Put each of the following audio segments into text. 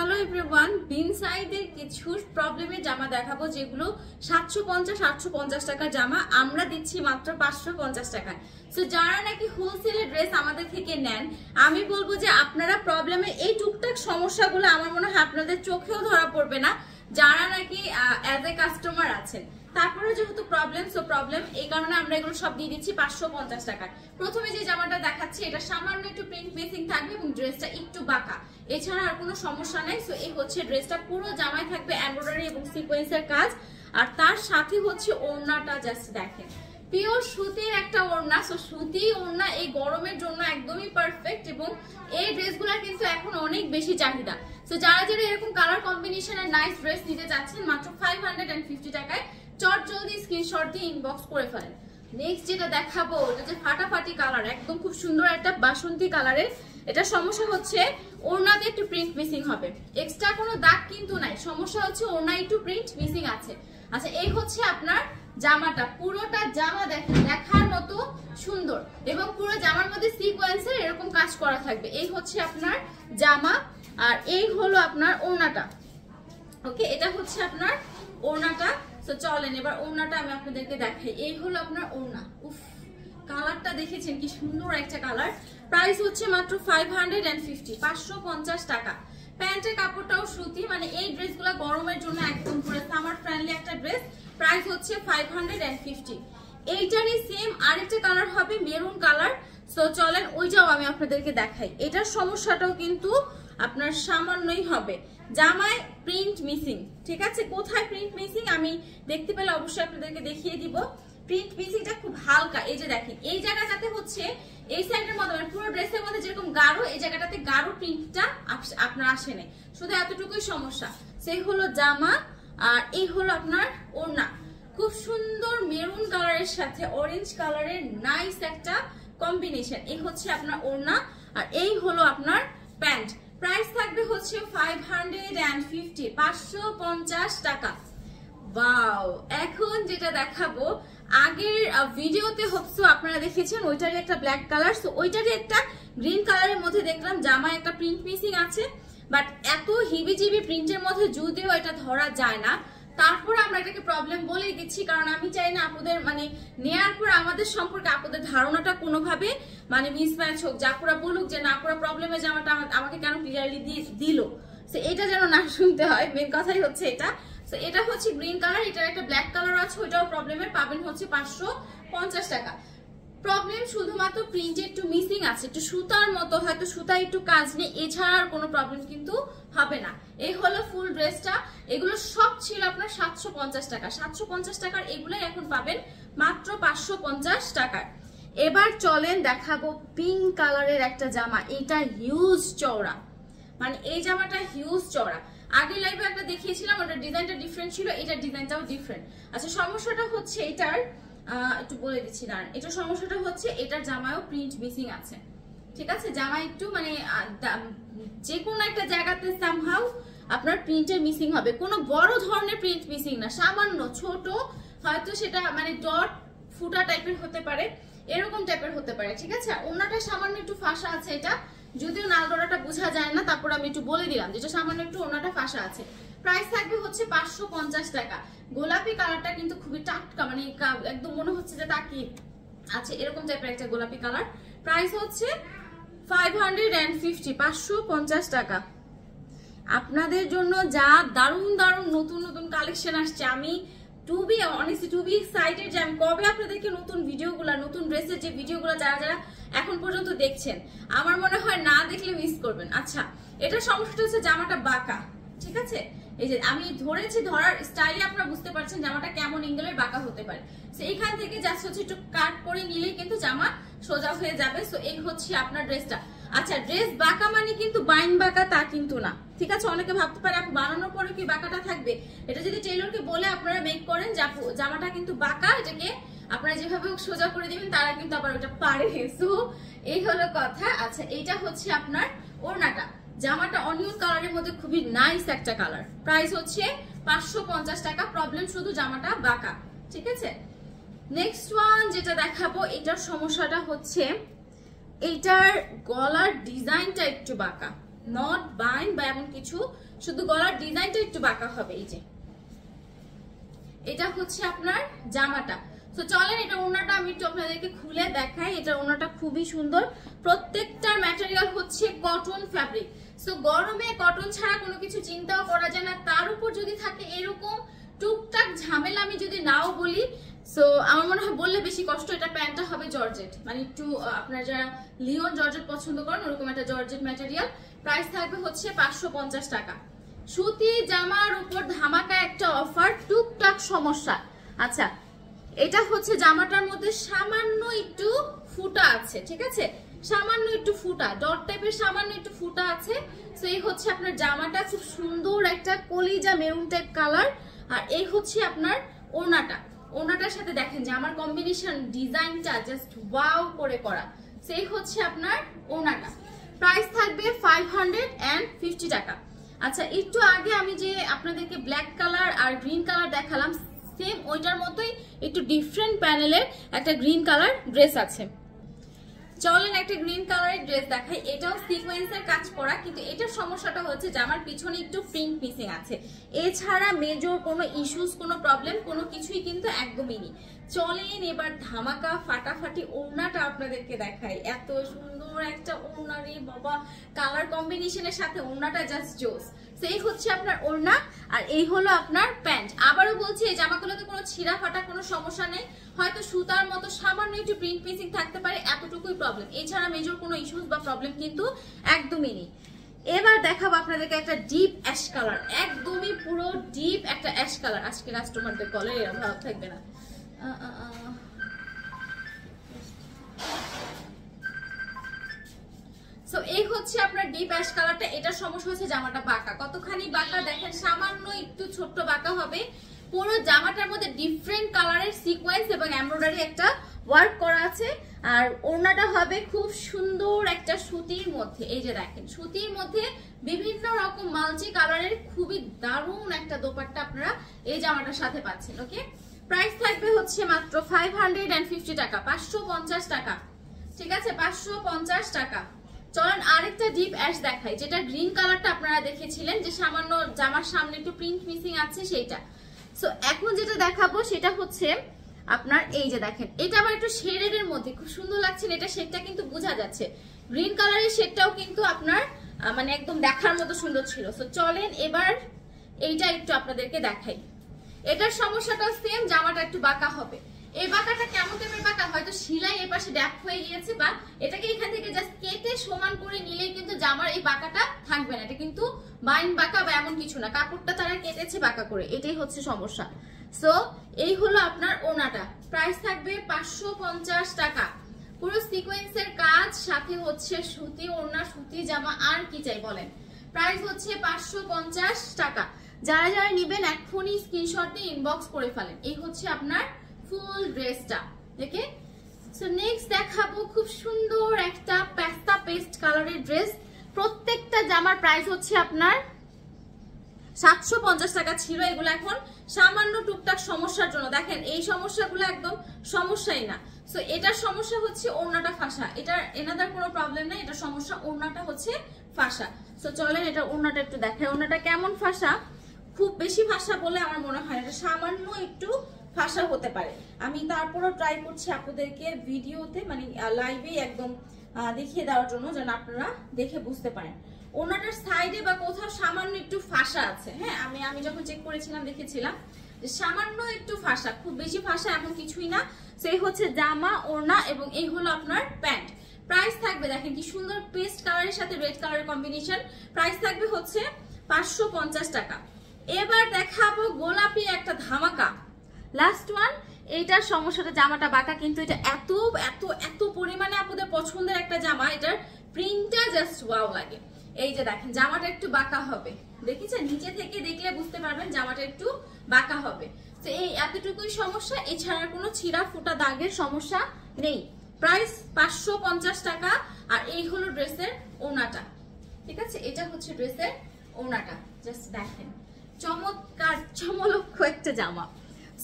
Hello everyone, বিন সাইডের কিছু প্রবলেমের জামা দেখাবো যেগুলো 750-850 টাকার জামা আমরা দিচ্ছি মাত্র 550 টাকায়। সো যারা নাকি হোলসেলের ড্রেস আমাদের থেকে নেন, আমি বলবো যে আপনারা প্রবলেমের এই টুকটাক সমস্যাগুলো আমার মনে হয় আপনাদের চোখেও ধরা পড়বে না যারা নাকি অ্যাজ এ কাস্টমার আছেন। তারপরে যেহেতু প্রবলেম এই কারণে আমরা এগুলো সব দিয়ে দিচ্ছি 550 টাকায়। প্রথমে যে জামাটা দেখাচ্ছি এটা সামান্য একটু প্রিন্ট মেসিং থাকবে এবং ড্রেসটা একটু বাঁকা, এছাড়া আর কোনো সমস্যা নাই। সো এই হচ্ছে ড্রেসটা, পুরো জামায় থাকবে এমব্রয়ডারি এবং সিকোয়েন্সের কাজ, আর তার সাথে হচ্ছে ওড়নাটা জাস্ট দেখেন, পিওর সুতির একটা ওড়না। সো সুতি ওড়না এই গরমের জন্য একদমই পারফেক্ট এবং এই ড্রেসগুলো কিন্তু এখন অনেক বেশি চাহিদা। সো যারা যারা এরকম কালার কম্বিনেশনের নাইস ড্রেস নিতে যাচ্ছেন মাত্র 550 টাকায় চট জলদি স্ক্রিনশট দিয়ে ইনবক্স করে ফেলেন। নেক্সট যেটা দেখাবো এটা যে ফাটাফাটি কালার, একদম খুব সুন্দর একটা বাসন্তী কালারের। এটা সমস্যা হচ্ছে ওড়নাতে একটু প্রিন্ট মিসিং হবে, এক্সট্রা কোনো দাগ কিন্তু নাই, সমস্যা হচ্ছে ওড়না একটু প্রিন্ট মিসিং আছে। আচ্ছা, এই হচ্ছে আপনার জামাটা, পুরোটা জামা দেখেন দেখার মতো সুন্দর এবং পুরো জামার মধ্যে সিকোয়েন্সের এরকম কাজ করা থাকবে। এই হচ্ছে আপনার জামা, আর এই হলো আপনার ওড়নাটা। ওকে, এটা হচ্ছে আপনার ওড়নাটা। তো চলেন এবার ওড়নাটা আমি আপনাদেরকে দেখাই। এই হলো আপনার ওড়না। উফ, কালারটা দেখেছেন কি সুন্দর একটা কালার। প্রাইস হচ্ছে মাত্র 550 টাকা। প্যান্টের কাপড়টাও সুতি, মানে এই ড্রেসগুলো গরমের জন্য একদম পুরো সামার ফ্রেন্ডলি একটা ড্রেস। প্রাইস হচ্ছে 550। এইটারই সেম আরেকটা কালার হবে মেরুন কালার। সো চলেন ওইটাও আমি আপনাদেরকে দেখাই। এটার সমস্যাটাও কিন্তু আপনার সামান্যই হবে, জামায় প্রিন্ট মিসিং। ঠিক আছে, কোথায় প্রিন্ট মিসিং আমি দেখতে পেলে অবশ্যই আপনাদেরকে দেখিয়ে দিব। প্রিন্ট মিসিংটা খুব হালকা, এই যে দেখেন এই জায়গাটাতে হচ্ছে এই সাইডের মধ্যে, মানে পুরো ড্রেসের মধ্যে যেরকম গাঢ়, এই জায়গাটাতে গাঢ় প্রিন্টটা আপনার আসে নাই, শুধু এতটুকুই সমস্যা। সেই হলো জামা, আর এই হলো আপনার ওড়না। খুব সুন্দর মেরুন কালারের সাথে অরেঞ্জ কালারের নাইস একটা কম্বিনেশন। এই হচ্ছে আপনার ওড়না, আর এই হলো আপনার প্যান্ট। প্রাইস থাকবে হচ্ছে 550 টাকা। ওয়াও, এখন যেটা দেখাবো, আগের ভিডিওতে হচ্ছে আপনারা দেখেছেন ওইটারই একটা ব্ল্যাক কালার, সো ওইটারই একটা গ্রিন কালারের মধ্যে দেখলাম জামায় একটা প্রিন্ট মিসিং আছে, বাট এত হিবিজিবি প্রিন্টের মধ্যে যদিও এটা ধরা যায় না, তারপর আমরা এটাকে প্রবলেম বলেই দিচ্ছি, কারণ আমি চাই না আপুদের মানে নেয়ার পর আমাদের সম্পর্কে আপুদের ধারণাটা কোনোভাবে মানে মিসম্যাচ হোক, জাপুরা বলুক যে না পুরো প্রবলেমের জামাটা আমাকে কেন ক্লিয়ারলি দিল, সো এটা যেন না শুনতে হয়। মেন কথাই হচ্ছে এটা। সো এটা হচ্ছে গ্রিন কালার, এটার একটা ব্ল্যাক কালার আছে, ওইটাও প্রবলেমের, পাবেন হচ্ছে 550 টাকা। প্রবলেম শুধুমাত্র প্রিন্টে একটু মিসিং আছে, একটু সুতার মতো, হয়তো সুতা একটু কাজ নেই, এছাড়া আর কোনো প্রবলেম কিন্তু হবে না। এই হলো ফুল ড্রেসটা। এগুলো সব ছিল আপনার 750 টাকা। 750 টাকার এগুলোই এখন পাবেন মাত্র 550 টাকায়। এবার চলেন দেখাবো পিঙ্ক কালারের একটা জামা। এটা হিউজ চওড়া, মানে এই জামাটা হিউজ চওড়া। আগের লাইভে একটা দেখিয়েছিলাম, ওটার ডিজাইনটা ডিফারেন্ট ছিল, এটার ডিজাইনটাও ডিফারেন্ট। আচ্ছা, সমস্যাটা হচ্ছে এটার একটু বলে দিচ্ছি না, এটার সমস্যাটা হচ্ছে এটার জামায়ও প্রিন্ট মিসিং আছে। ঠিক আছে, জামা একটু মানে যে কোনো একটা জায়গাতে সামহাউ আপনার প্রিন্টের মিসিং হবে, কোনো বড় ধরনের প্রিন্ট মিসিং না, সামান্য ছোট, হয়তো সেটা মানে ডট ফুটা টাইপের হতে পারে, এরকম টাইপের হতে পারে। ঠিক আছে, ওনাটা সামান্য একটু ফাঁসা আছে, এটা যদিও নালগড়াটা বোঝা যায় না, তারপর আমি একটু বলে দিলাম যেটা সামান্য একটু ওনাটা ফাঁসা আছে। প্রাইস থাকবে হচ্ছে 550 টাকা। গোলাপি কালারটা কিন্তু খুবই টাটকা, মানে একদম মনে হচ্ছে যে তাকিয়ে আছে, এরকম টাইপের একটা গোলাপি কালার। প্রাইস হচ্ছে 550 টাকা। আপনাদের জন্য যা দারুণ দারুণ নতুন নতুন কালেকশন আসছে, আমি টু বি এক্সাইটেড যে আমি কবে আপনাদেরকে নতুন ভিডিওগুলো, নতুন ড্রেসের যে ভিডিওগুলো যারা যারা এখন পর্যন্ত দেখছেন, আমার মনে হয় না দেখলে মিস করবেন। আচ্ছা, এটা সমস্যাটা হচ্ছে জামাটা বাঁকা। ঠিক আছে, এই যে আমি ধরেছি, ধরার স্টাইলে আপনারা বুঝতে পারছেন জামাটা কেমন এঙ্গেলের বাঁকা হতে পারে। সো এইখান থেকে জাস্ট হচ্ছে একটু কাট করে নিলেই কিন্তু জামা সোজা হয়ে যাবে। সো এই হচ্ছে আপনার ড্রেসটা। আচ্ছা, ড্রেস বাঁকা মানে কিন্তু বাইন বাঁকা তা কিন্তু না। ঠিক আছে, অনেকে ভাবতে পারে আপু বানানোর পরে কি বাঁকাটা থাকবে, এটা যদি টেইলরকে বলে আপনারা মেক করেন যে আপু জামাটা কিন্তু বাঁকা, এটাকে আপনারা যেভাবে সোজা করে দিবেন তারা কিন্তু আবার ওটা পারে। সো এই হলো কথা। আচ্ছা, এইটা হচ্ছে আপনার ওড়নাটা। জামাটা অনিয়ন কালারের মধ্যে খুবই নাইস একটা কালার। প্রাইস হচ্ছে 550 টাকা। প্রবলেম শুধু জামাটা বাঁকা। ঠিক আছে, নেক্সট ওয়ান যেটা দেখাবো, এটার সমস্যাটা হচ্ছে এইটার গলার ডিজাইনটা একটু বাঁকা। নট বাইন্ড বা এমন কিছু, শুধু গলার ডিজাইনটা একটু বাঁকা হবে। এই যে এটা হচ্ছে আপনার জামাটা। তো চলেন এটা ওড়নাটা আমি একটু আপনাদেরকে খুলে দেখাই। এটা ওড়নাটা খুবই সুন্দর, প্রত্যেকটার ম্যাটেরিয়াল হচ্ছে কটন ফ্যাব্রিক। সো গরমে কটন ছাড়া কোনো কিছু চিন্তাও করা যায় না, তার উপর যদি থাকে এরকম টুকটাক ঝামেলা, আমি যদি নাও বলি, সো আমার মনে হয় বললে বেশি কষ্ট। এটা প্যান্টটা হবে জর্জেট, মানে একটু আপনার যারা লিওন জর্জেট পছন্দ করেন ওরকম একটা জর্জেট ম্যাটেরিয়াল। প্রাইস থাকবে হচ্ছে 550 টাকা। সুতি জামার উপর ধামাকা একটা অফার, টুকটাক সমস্যা। আচ্ছা, এটা হচ্ছে জামাটার মধ্যে সামান্য একটু ফুটা আছে, ঠিক আছে, সামান্য একটু ফুটা, ডট টাইপের সামান্য একটু ফুটা আছে। সো এই হচ্ছে আপনার জামাটা, খুব সুন্দর একটা কলিজা মেরুন টাইপ কালার। আর এই হচ্ছে আপনার ওড়নাটা। ওড়নাটার সাথে দেখেন যে আমার কম্বিনেশন ডিজাইনটা জাস্ট ওয়াও করে করা। সেই হচ্ছে আপনার ওড়নাটা। প্রাইস থাকবে 550 টাকা। আচ্ছা, একটু আগে আমি যে আপনাদেরকে ব্ল্যাক কালার আর গ্রিন কালার দেখালাম, সেম ওইটার মতোই একটু ডিফারেন্ট প্যানেলের একটা গ্রিন কালার ড্রেস আছে। চলেন একটা গ্রিন কালারের ড্রেস দেখাই। এটাও সিকোয়েন্সের কাজ করা, কিন্তু এটার সমস্যাটা হচ্ছে যে আমার পিছনে একটু প্রিন্ট মিসিং আছে। এছাড়া মেজর কোনো ইস্যুস, কোনো প্রবলেম, কোনো কিছুই কিন্তু একদমই নেই। চলেন এবার ধামাকা ফাটাফাটি ওড়নাটা আপনাদেরকে দেখাই। এত সুন্দর একটা ওড়না রে বাবা, কালার কম্বিনেশনের সাথে ওড়নাটা জাস্ট জোস। সেই হচ্ছে আপনার ওড়না, আর এই হলো আপনার প্যান্ট। আবারও বলছি, এই জামাগুলোতে কোনো ছিঁড়া ফাটা কোনো সমস্যা নেই, হয়তো সুতার মতো সামান্য একটু প্রিন্ট মিসিং থাকতে পারে, এতটুকুই প্রবলেম। এছাড়া মেজর কোনো ইস্যুস বা প্রবলেম কিন্তু একদমই নেই। এবার দেখাবো আপনাদেরকে একটা ডিপ অ্যাশ কালার, একদমই পুরো ডিপ একটা অ্যাশ কালার। আজকে কাস্টমারদের কলে এরকম ভাব থাকবে না। সো এই হচ্ছে আপনার ডিপ অ্যাশ কালারটা। এটার সমস্যা হচ্ছে জামাটা বাঁকা, কতখানি বাঁকা দেখেন, সামান্য একটু ছোট্ট বাঁকা হবে। পুরো জামাটার মধ্যে ডিফারেন্ট কালারের সিকোয়েন্স এবং এমব্রয়ডারি একটা ওয়ার্ক করা আছে। আর ওড়নাটা হবে খুব সুন্দর একটা সুতির মধ্যে। এই যে দেখেন, সুতির মধ্যে বিভিন্ন রকম মাল্টি কালারের খুবই দারুণ একটা দোপাট্টা আপনারা এই জামাটার সাথে পাচ্ছেন। ওকে, প্রাইস থাকবে হচ্ছে মাত্র 550 টাকা, 550 টাকা, ঠিক আছে, 550 টাকা। চলেন আরেকটা ডিপ অ্যাশ দেখাই, যেটা গ্রিন কালারটা আপনারা দেখেছিলেন যে সামান্য জামার সামনে একটু প্রিন্ট মিসিং আছে সেইটা। সো এখন যেটা দেখাবো সেটা হচ্ছে আপনার এই যে দেখেন, এটা আবার একটু শেডের মধ্যে খুব সুন্দর লাগছে। এটা শেডটা কিন্তু বোঝা যাচ্ছে, গ্রিন কালারের শেডটাও কিন্তু আপনার মানে একদম দেখার মতো সুন্দর ছিল। সো চলেন এবার এইটা একটু আপনাদেরকে দেখাই। এটার সমস্যাটাও সেম, জামাটা একটু বাঁকা হবে। এই বাঁকাটা কেমন টাইপের বাঁকা, হয়তো সেলাই এর পাশে ড্যাপ হয়ে গিয়েছে, বা এটাকে এখান থেকে জাস্ট কেটে সমান করে নিলেই কিন্তু জামার এই বাঁকাটা থাকবে না। এটা কিন্তু বাইন বাঁকা বা এমন কিছু না, কাপড়টা তারা কেটেছে বাঁকা করে, এটাই হচ্ছে সমস্যা। সো এই হলো আপনার ওড়নাটা। প্রাইস থাকবে 550 টাকা। পুরো সিকোয়েন্সের কাজ, সাথে হচ্ছে সুতি ওড়না, সুতি জামা, আর কি চাই বলেন। প্রাইস হচ্ছে 550 টাকা। যারা যারা নেবেন এখনই স্ক্রিনশট দিয়ে ইনবক্স করে ফেলেন। এই হচ্ছে আপনার ফুল ড্রেসটা। ওকে, সো নেক্সট দেখাবো খুব সুন্দর একটা পেস্তা পেস্ট কালারের ড্রেস। প্রত্যেকটা জামার প্রাইস হচ্ছে আপনার 750 টাকা ছিল। এগুলো এখন সামান্য টুকটাক সমস্যার জন্য, দেখেন এই সমস্যাগুলো একদম সমস্যাই না। সো এটার সমস্যা হচ্ছে ওড়নাটা ফাঁসা, এটার এনাদার কোনো প্রবলেম নেই, এটা সমস্যা ওড়নাটা হচ্ছে ফাঁসা। সো চলেন এটা ওড়নাটা একটু দেখাই। ওড়নাটা কেমন ফাঁসা, খুব বেশি ফাঁসা বলে আমার মনে হয়, এটা সামান্য একটু ফাঁসা হতে পারে। আমি তারপরও ট্রাই করছি আপনাদেরকে ভিডিওতে, মানে লাইভে একদম দেখিয়ে দেওয়ার জন্য, যেন আপনারা দেখে বুঝতে পারেন। ওনাটার সাইডে বা কোথাও সামান্য একটু ফাঁসা আছে। হ্যাঁ, আমি যখন চেক করেছিলাম দেখেছিলাম যে সামান্য একটু ফাঁসা, খুব বেশি ফাঁসা এমন কিছুই না। সেই হচ্ছে জামা, ওড়না, এবং এই হলো আপনার প্যান্ট। প্রাইস থাকবে, দেখেন কি সুন্দর পেস্ট কালারের সাথে রেড কালারের কম্বিনেশন। প্রাইস থাকবে হচ্ছে 550 টাকা। এবার দেখাবো গোলাপি একটা ধামাকা, লাস্ট ওয়ান। এইটার সমস্যাটা জামাটা বাঁকা, কিন্তু এটা এত এত এত পরিমাণে আপনাদের পছন্দের একটা জামা। এটার প্রিন্টটা জাস্ট ওয়াও লাগে। এই যে দেখেন জামাটা একটু বাঁকা হবে, দেখেছেন, নিচে থেকে দেখলে বুঝতে পারবেন জামাটা একটু বাঁকা হবে। তো এই এতটুকুই সমস্যা, এছাড়া কোনো ছিঁড়া ফুটা দাগের সমস্যা নেই। প্রাইস 550 টাকা। আর এই হলো ড্রেসের ওড়নাটা, ঠিক আছে, এটা হচ্ছে ড্রেসের ওড়নাটা। জাস্ট দেখেন চমৎকার চমলক্ষ একটা জামা।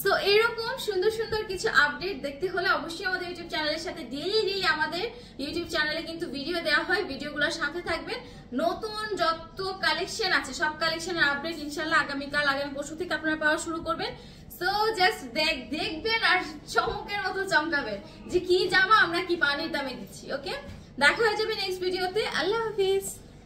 সো এরকম সুন্দর সুন্দর কিছু আপডেট দেখতে হলে অবশ্যই আমাদের ইউটিউব চ্যানেলের সাথে ডেইলি আমাদের ইউটিউব চ্যানেলে কিন্তু ভিডিও দেওয়া হয়, ভিডিওগুলোর সাথে থাকবেন। নতুন যত কালেকশন আছে সব কালেকশনের আপডেট ইনশাআল্লাহ আগামী পরশু থেকে আপনারা পাওয়া শুরু করবেন। সো জাস্ট দেখবেন আর চমকের মতো চমকাবেন যে কি জামা আমরা কি পানির দামে দিচ্ছি। ওকে, দেখা হয়ে যাবে নেক্সট ভিডিওতে। আল্লাহ হাফিজ।